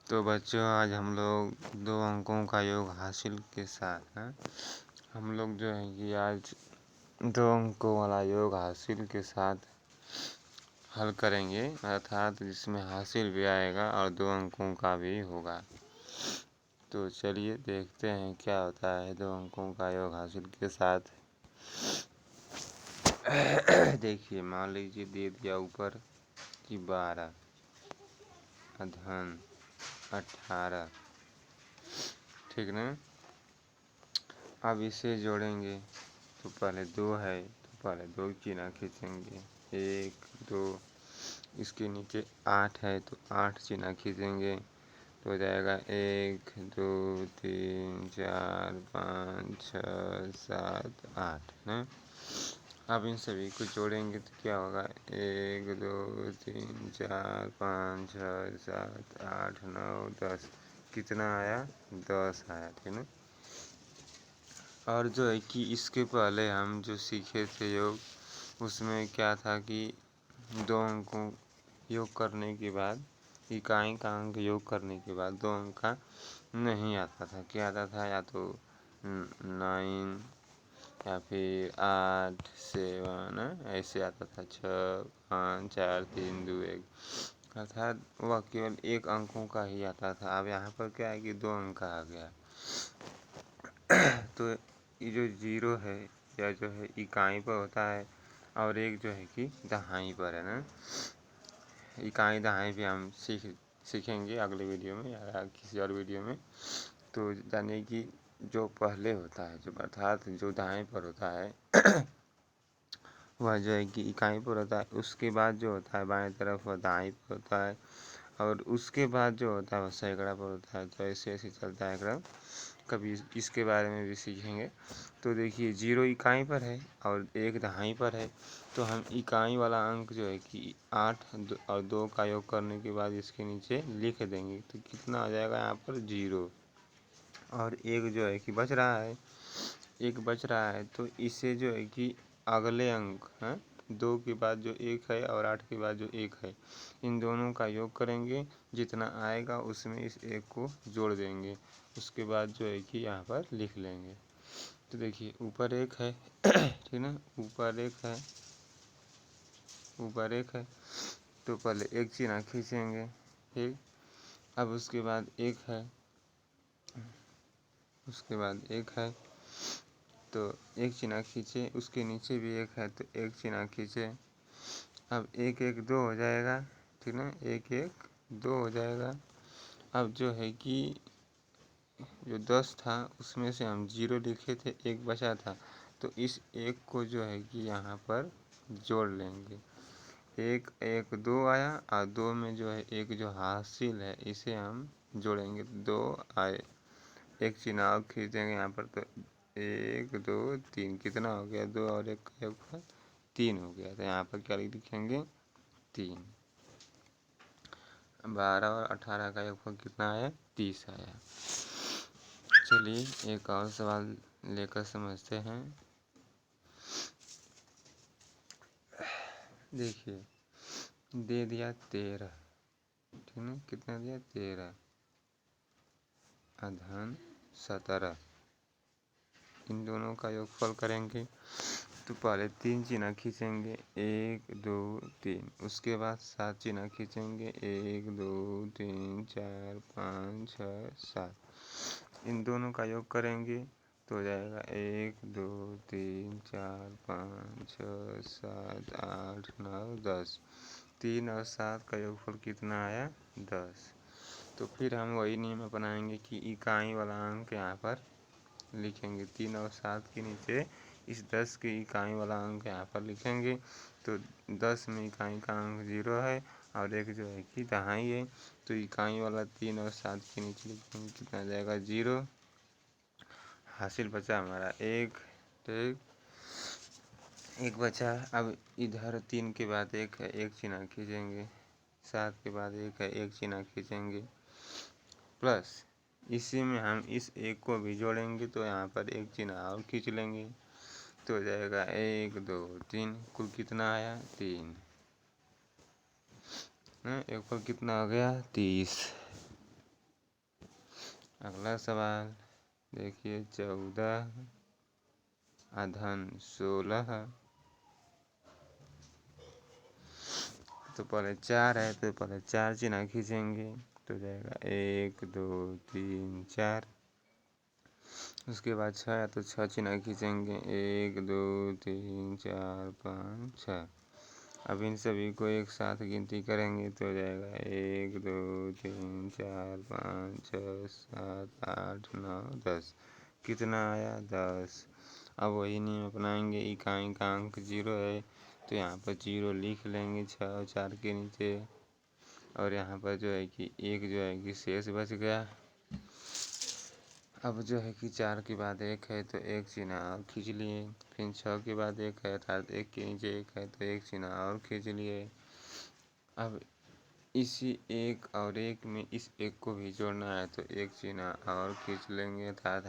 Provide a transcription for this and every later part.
तो बच्चों आज हम लोग 2 अंकों का योग हासिल के साथ हम लोग जो है कि आज 2 अंकों वाला योग हासिल के साथ हल करेंगे, अर्थात जिसमें हासिल भी आएगा और 2 अंकों का भी होगा। तो चलिए देखते हैं क्या होता है 2 अंकों का योग हासिल के साथ। देखिए मान लीजिए दे दिया ऊपर कि 12 धन 18, ठीक ना। अब इसे जोड़ेंगे तो पहले 2 है तो पहले 2 चिन्ह खींचेंगे, 1 2। इसके नीचे 8 है तो 8 चिन्ह खींचेंगे तो हो जाएगा 1 2 3 4 5 6 7 8 ना। अब इन सभी को जोड़ेंगे तो क्या होगा 1 2 3 4 5 6 7 8 9 10। कितना आया 10 आया, ठीक ना। और जो है कि इसके पहले हम जो सीखे थे योग, उसमें क्या था कि 2 अंकों योग करने के बाद इकाई का अंक योग करने के बाद 2 अंक का नहीं आता था। क्या आता था, या तो 9 या फिर 8 7 ऐसे आता था, 6 5 4 3 2 1, अर्थात वह केवल 1 अंकों का ही आता था। अब यहाँ पर क्या है कि 2 अंक का आ गया। तो ये जो 0 है या जो है इकाई पर होता है और एक जो है कि दहाई पर है ना। इकाई दहाई भी हम सीखेंगे अगले वीडियो में या किसी और वीडियो में। तो जानिए कि जो पहले होता है, जो अर्थात जो दाएं पर होता है वह जो है कि इकाई पर होता है। उसके बाद जो होता है बाएं तरफ वह दाएं पर होता है और उसके बाद जो होता है वह सैकड़ा पर होता है। तो ऐसे ऐसे चलता है क्रम। कभी इसके बारे में भी सीखेंगे। तो देखिए 0 इकाई पर है और 1 दहाई पर है, तो हम इकाई वाला अंक जो है कि 8 और 2 का योग करने के बाद इसके नीचे लिख देंगे तो कितना आ जाएगा यहाँ पर 0। और एक जो है कि बच रहा है, एक बच रहा है तो इसे जो है कि अगले अंक 2 के बाद जो 1 है और 8 के बाद जो 1 है, इन दोनों का योग करेंगे। जितना आएगा उसमें इस 1 को जोड़ देंगे। उसके बाद जो है कि यहाँ पर लिख लेंगे। तो देखिए ऊपर 1 है ठीक ना, ऊपर 1 है, ऊपर 1 है तो पहले 1 चिन्ह खींचेंगे, ठीक। अब उसके बाद 1 है, उसके बाद 1 है तो 1 चिन्ह खींचे, उसके नीचे भी 1 है तो 1 चिन्ह खींचे। अब 1 1 2 हो जाएगा, ठीक ना, 1 1 2 हो जाएगा। अब जो है कि जो 10 था उसमें से हम 0 लिखे थे, 1 बचा था तो इस 1 को जो है कि यहाँ पर जोड़ लेंगे। 1 1 2 आया और 2 में जो है 1 जो हासिल है इसे हम जोड़ेंगे, 2 आए। 1 चिन्ह और खींचेंगे यहाँ पर तो 1 2 3 कितना हो गया, 2 और 1 का योग 3 हो गया। तो यहाँ पर क्या लिखेंगे 3। 12 और 18 का योग कितना आया 30 आया। चलिए एक और सवाल लेकर समझते हैं। देखिए दे दिया 13, ठीक है, कितना दिया 13, अधन 17। इन दोनों का योगफल करेंगे तो पहले 3 चिन्ह खींचेंगे, 1 2 3। उसके बाद 7 चिन्ह खींचेंगे, 1 2 3 4 5 6 7। इन दोनों का योग करेंगे तो हो जाएगा 1 2 3 4 5 6 7 8 9 10। 3 और 7 का योगफल कितना आया 10। तो फिर हम वही नियम अपनाएंगे कि इकाई वाला अंक यहाँ पर लिखेंगे। 3 और 7 के नीचे इस 10 के इकाई वाला अंक यहाँ पर लिखेंगे। तो 10 में इकाई का अंक 0 है और एक जो है कि दहाई है, तो इकाई वाला 3 और 7 के नीचे लिखेंगे, कितना आ जाएगा 0। हासिल बचा हमारा 1, ठीक, 1 बचा। अब इधर 3 के बाद 1 है, 1 चिन्ह खींचेंगे, 7 के बाद 1 है, 1 चिन्ह खींचेंगे, प्लस इसी में हम इस 1 को भी जोड़ेंगे तो यहाँ पर 1 चिन्ह और खींच लेंगे तो हो जाएगा 1 2 3। कुल कितना आया 3। 1 पर कितना आ गया 30। अगला सवाल देखिए 14 + 16। तो पहले 4 है तो पहले 4 चिन्ह खींचेंगे तो जाएगा 1 2 3 4। उसके बाद 6 है तो 6 चिन्ह खींचेंगे 1 2 3 4 5 6। अब इन सभी को एक साथ गिनती करेंगे तो हो जाएगा 1 2 3 4 5 6 7 8 9 10। कितना आया 10। अब वही नियम अपनाएंगे, इकाई का अंक 0 है तो यहाँ पर 0 लिख लेंगे 6 और 4 के नीचे। और यहाँ पर जो है कि 1 जो है कि शेष बच गया। अब जो है कि 4 के बाद 1 है तो 1 चिन्ह और खींच लिए। फिर 6 के बाद 1 है अर्थात 1 के नीचे 1 है तो 1 चिन्ह और खींच लिए। अब इसी 1 और 1 में इस 1 को भी जोड़ना है तो 1 चिन्ह और खींच लेंगे अर्थात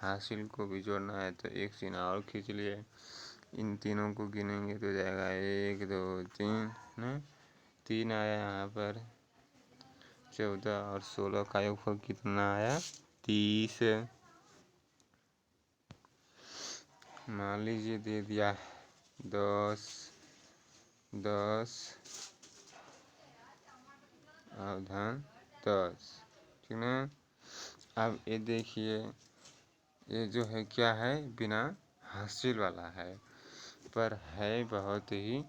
हासिल को भी जोड़ना है तो 1 चिन्ह और खींच लिए। इन तीनों को गिनेंगे तो जाएगा 1 2 3 ना 3 आया यहाँ पर। 14 और 16 का योगफल कितना आया 30। मान लीजिए दे दिया 10 10 और धन 10, ठीक ना। अब ये देखिए ये जो है क्या है बिना हासिल वाला है पर है बहुत ही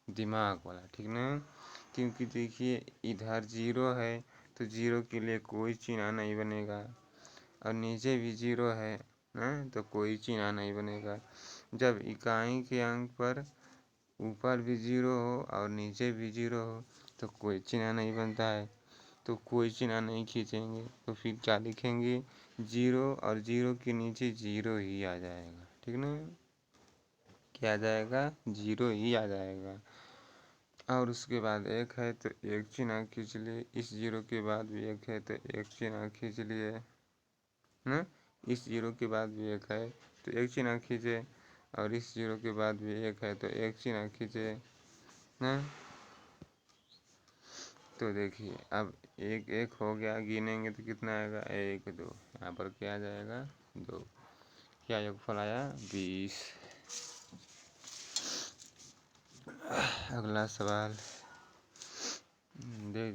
दिमाग वाला, ठीक ना। क्योंकि देखिए इधर 0 है तो 0 के लिए कोई चिन्ह नहीं बनेगा और नीचे भी 0 है ना तो कोई चिन्ह नहीं बनेगा। जब इकाई के अंक पर ऊपर भी 0 हो और नीचे भी 0 हो तो कोई चिन्ह नहीं बनता है तो कोई चिन्ह नहीं खींचेंगे तो फिर क्या लिखेंगे 0 और 0 के नीचे 0 ही आ जाएगा, ठीक ना। क्या आ जाएगा 0 ही आ जाएगा। और उसके बाद 1 है तो 1 चिन्ह खींच लिए। इस 0 के बाद भी 1 है तो 1 चिन्ह खींच लिए ना। इस 0 के बाद भी 1 है तो 1 चिन्ह खींचे और इस 0 के बाद भी 1 है तो 1 चिन्ह खींचे ना। तो देखिए अब 1 1 हो गया, गिनेंगे तो कितना आएगा 1 2। यहाँ पर क्या आ जाएगा 2। क्या योगफल आया 20। अगला सवाल दे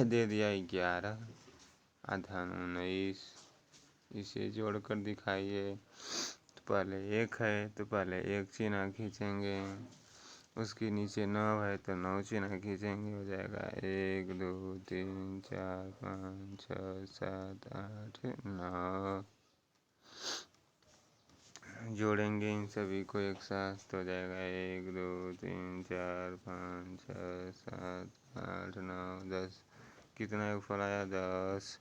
दे दिया 11 + 19। इसे जोड़कर दिखाइए। तो पहले 1 है तो पहले 1 चिन्ह खींचेंगे। उसके नीचे 9 है तो 9 चिन्ह खींचेंगे। हो जाएगा 1 2 3 4 5 6 7 8 9। जोड़ेंगे इन सभी को एक साथ तो हो जाएगा 1 2 3 4 5 6 7 8 9 10। कितना योगफल आया 10।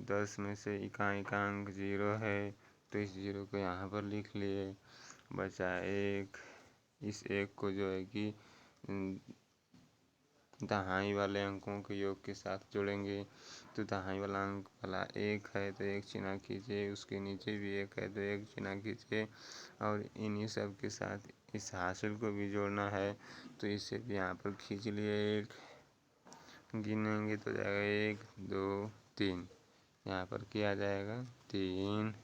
10 में से इकाई का अंक 0 है तो इस 0 को यहाँ पर लिख लिए। बचा 1। इस 1 को जो है कि दहाई वाले अंकों के योग के साथ जोड़ेंगे तो दहाई वाला अंक वाला 1 है तो 1 चिन्ह खींचे। उसके नीचे भी 1 है तो 1 चिन्ह खींचे और इन्हीं सब के साथ इस हासिल को भी जोड़ना है तो इसे भी यहाँ पर खींच लिए। 1 गिनेंगे तो जाएगा 1 2 3। यहाँ पर क्या आ जाएगा 3।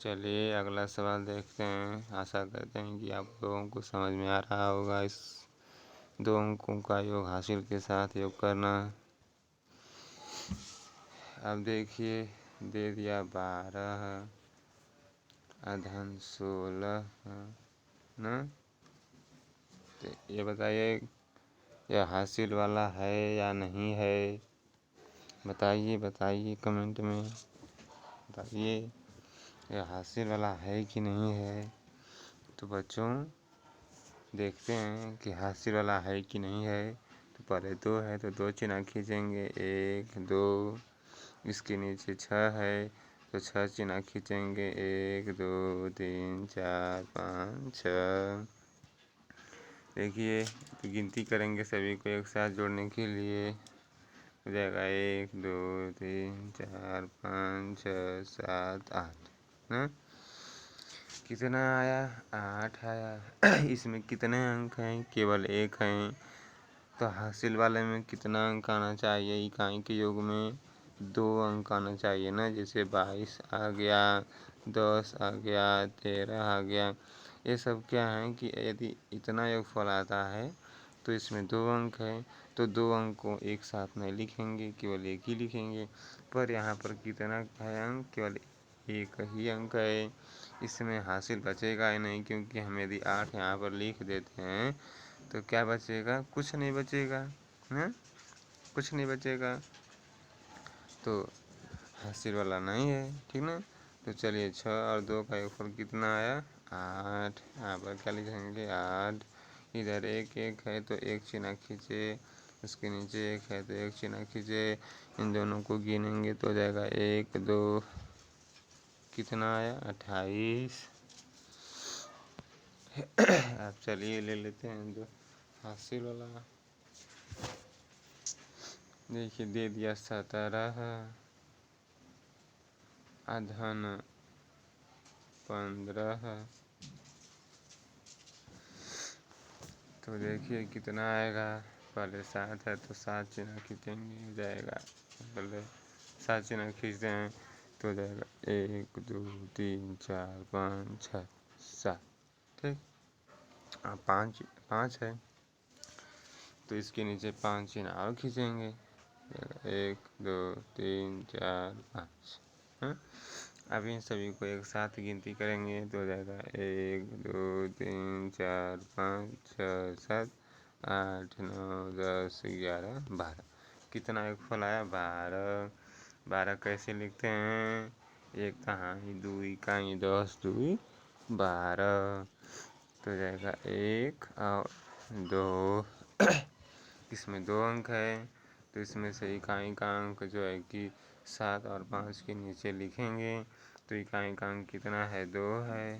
चलिए अगला सवाल देखते हैं। आशा करते हैं कि आप लोगों को समझ में आ रहा होगा। इस 2 अंकों का योग हासिल के साथ योग करना। अब देखिए दे दिया 12 + 16 ना। तो ये बताइए यह हासिल वाला है या नहीं है। बताइए बताइए कमेंट में बताइए यह हासिल वाला है कि नहीं है। तो बच्चों देखते हैं कि हासिल वाला है कि नहीं है। तो पहले 2 है तो 2 चिन्ह खींचेंगे 1 2। इसके नीचे 6 है तो 6 चिन्ह खींचेंगे 1 2 3 4 5 6। देखिए तो गिनती करेंगे सभी को एक साथ जोड़ने के लिए। हो जाएगा 1 2 3 4 5 6 7 8 ना। कितना आया 8 आया। इसमें कितने अंक हैं केवल 1 हैं तो हासिल वाले में कितना अंक आना चाहिए? इकाई के योग में 2 अंक आना चाहिए ना। जैसे 22 आ गया, 10 आ गया, 13 आ गया। ये सब क्या है कि यदि इतना योगफल आता है तो इसमें 2 अंक है, तो 2 अंक को एक साथ नहीं लिखेंगे, केवल एक ही लिखेंगे। पर यहाँ पर कितना है अंक? केवल एक ही अंक है। इसमें हासिल बचेगा ही नहीं, क्योंकि हम यदि 8 यहाँ पर लिख देते हैं तो क्या बचेगा? कुछ नहीं बचेगा, है कुछ नहीं बचेगा, तो हासिल वाला नहीं है, ठीक ना। तो चलिए 6 और 2 का योगफल कितना आया? 8। यहाँ पर क्या लिखेंगे? 8। इधर एक है तो एक चिन्ह खींचे, उसके नीचे एक है तो एक चिन्ह खींचे। इन दोनों को गिनेंगे तो हो जाएगा 1 2, कितना आया? 28। अब चलिए ले लेते हैं जो हासिल वाला। देखिए दे दिया 17, अधन 15। तो देखिए कितना आएगा? पहले 7 है तो 7 चिन्ह खींचेंगे, हो जाएगा। पहले 7 चिन्ह खींचते हैं तो हो जाएगा 1 2 3 4 5 6 7, ठीक। 5 है तो इसके नीचे 5 चिन्ह और खींचेंगे, 1 2 3 4 5। अब इन सभी को एक साथ गिनती करेंगे तो हो जाएगा 1 2 3 4 5 6 7 8 9 10 11 12। कितना योगफल आया? 12। 12 कैसे लिखते हैं? 1 कहानी 2 इकाई 10 2 12, तो हो जाएगा 1 और 2। इसमें 2 अंक है तो इसमें से इकाई का अंक जो है कि 7 और 5 के नीचे लिखेंगे। तो इकाई का अंक कितना है? 2 है।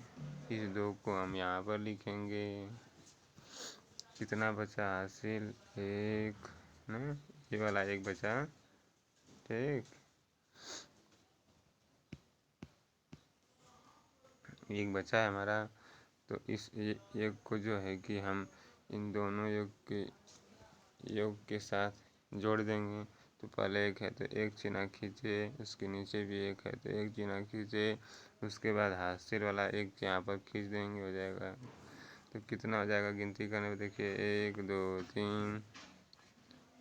इस 2 को हम यहाँ पर लिखेंगे। कितना बचा हासिल? 1 ना, ये वाला 1 बचा, ठीक। 1 बचा है हमारा। तो इस एक को जो है कि हम इन दोनों योग के साथ जोड़ देंगे। तो पहले 1 है तो एक चिन्ह खींचे, उसके नीचे भी 1 है तो एक चिन्ह खींचे, उसके बाद हासिल वाला 1 यहाँ पर खींच देंगे, हो जाएगा। तो कितना हो जाएगा गिनती करने में? देखिए 1 2 3,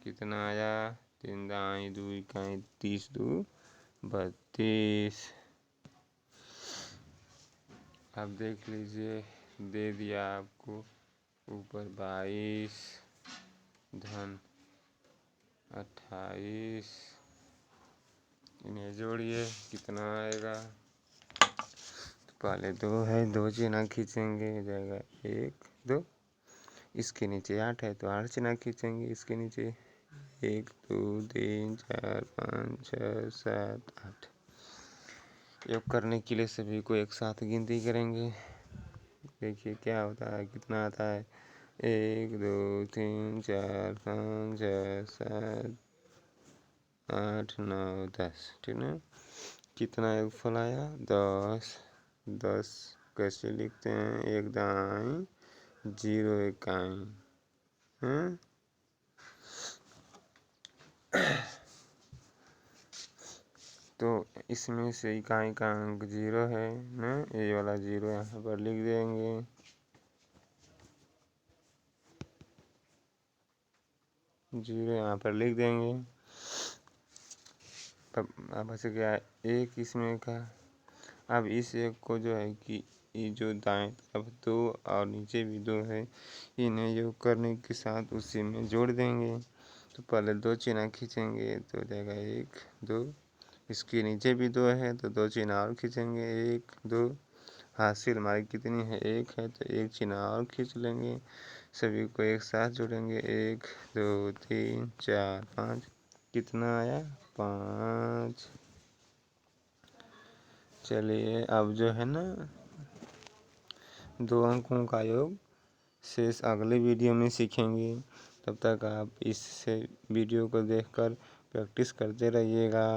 कितना आया? 3 दाई 2 इकाई 30 2 32। अब देख लीजिए दे दिया आपको ऊपर 22 धन 28। इन्हें जोड़िए कितना आएगा? तो पहले 2 है, 2 चिन्ह खींचेंगे, हो जाएगा 1 2। इसके नीचे 8 है तो 8 चिन्ह खींचेंगे, इसके नीचे 1 2 3 4 5 6 7 8। योग करने के लिए सभी को एक साथ गिनती करेंगे। देखिए क्या होता है, कितना आता है? 1 2 3 4 5 6 7 8 9 10, ठीक ना। कितना योगफल आया? 10। 10 कैसे लिखते हैं? 1 दाई 0 इकाई, तो इसमें से इकाई का अंक 0 है ना, ये वाला 0 यहाँ पर लिख देंगे। जीरो यहाँ पर लिख देंगे। अब बच गया 1 इसमें का। अब इस 1 को जो है कि ये जो दाएं तरफ 2 और नीचे भी 2 है, इन्हें योग करने के साथ उसी में जोड़ देंगे। तो पहले 2 चिन्ह खींचेंगे तो हो जाएगा 1 2। इसके नीचे भी 2 है तो 2 चिन्ह और खींचेंगे, 1 2। हासिल हमारी कितनी है? 1 है तो एक चिन्ह और खींच लेंगे। सभी को एक साथ जोड़ेंगे, 1 2 3 4 5। कितना आया? 5। चलिए अब जो है ना 2 अंकों का योग शेष अगले वीडियो में सीखेंगे। तब तक आप इस वीडियो को देखकर प्रैक्टिस करते रहिएगा।